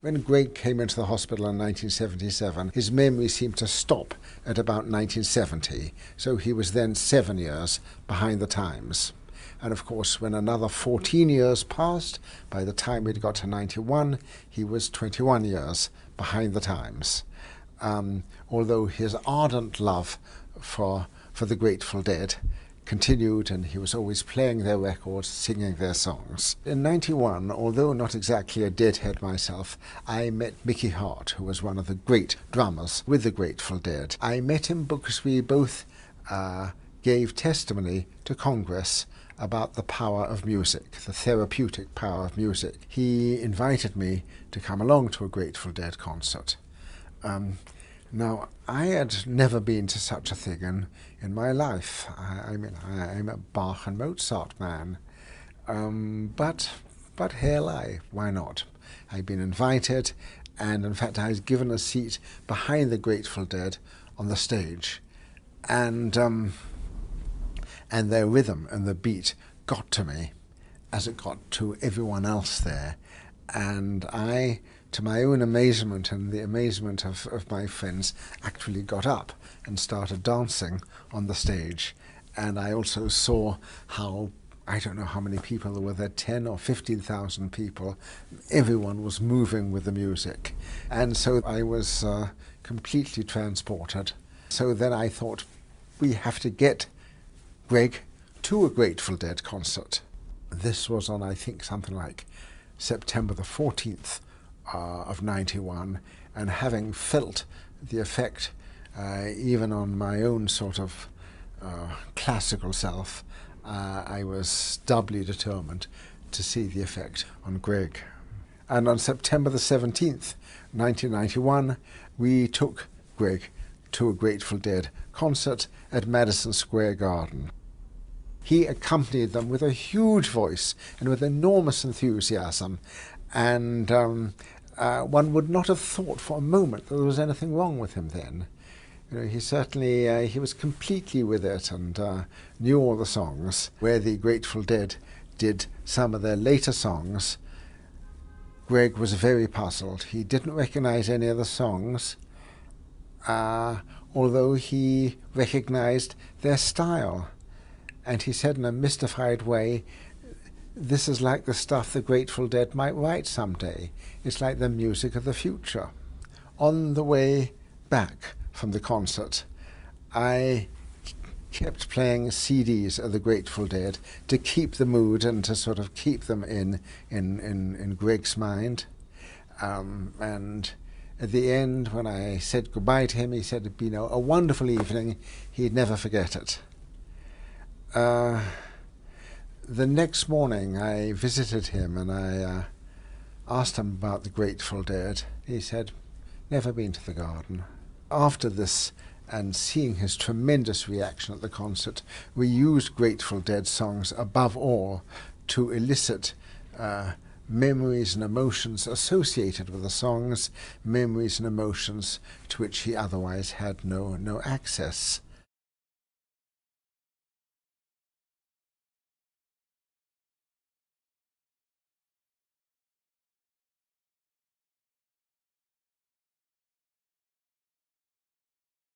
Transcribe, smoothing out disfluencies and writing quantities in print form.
When Greg came into the hospital in 1977, his memory seemed to stop at about 1970, so he was then 7 years behind the times. And of course, when another 14 years passed, by the time we'd got to 91, he was 21 years behind the times. Although his ardent love for the Grateful Dead continued, and he was always playing their records, singing their songs. In 91, although not exactly a Deadhead myself, I met Mickey Hart, who was one of the great drummers with the Grateful Dead. I met him because we both gave testimony to Congress about the power of music, the therapeutic power of music. He invited me to come along to a Grateful Dead concert. Now, I had never been to such a thing in my life. I'm a Bach and Mozart man, but hell, why not? I'd been invited, and in fact I was given a seat behind the Grateful Dead on the stage, and their rhythm and the beat got to me as it got to everyone else there, and I, to my own amazement and the amazement of my friends, actually got up and started dancing on the stage. And I also saw how, I don't know how many people there were there, 10 or 15,000 people. Everyone was moving with the music. And so I was completely transported. So then I thought, we have to get Greg to a Grateful Dead concert. This was on, I think, something like September the 14th of 91, and having felt the effect even on my own sort of classical self, I was doubly determined to see the effect on Greg. And on September the 17th, 1991, we took Greg to a Grateful Dead concert at Madison Square Garden. He accompanied them with a huge voice and with enormous enthusiasm, and one would not have thought for a moment that there was anything wrong with him then. You know, he certainly, he was completely with it and knew all the songs. Where the Grateful Dead did some of their later songs, Greg was very puzzled. He didn't recognize any of the songs, although he recognized their style. And he said in a mystified way, this is like the stuff the Grateful Dead might write someday. It's like the music of the future. On the way back from the concert, I kept playing CDs of the Grateful Dead to keep the mood and to sort of keep them in Greg's mind. And at the end, when I said goodbye to him, he said it'd been a wonderful evening. He'd never forget it. The next morning I visited him and I asked him about the Grateful Dead. He said, never been to the garden. After this, and seeing his tremendous reaction at the concert, we used Grateful Dead songs above all to elicit memories and emotions associated with the songs, memories and emotions to which he otherwise had no access.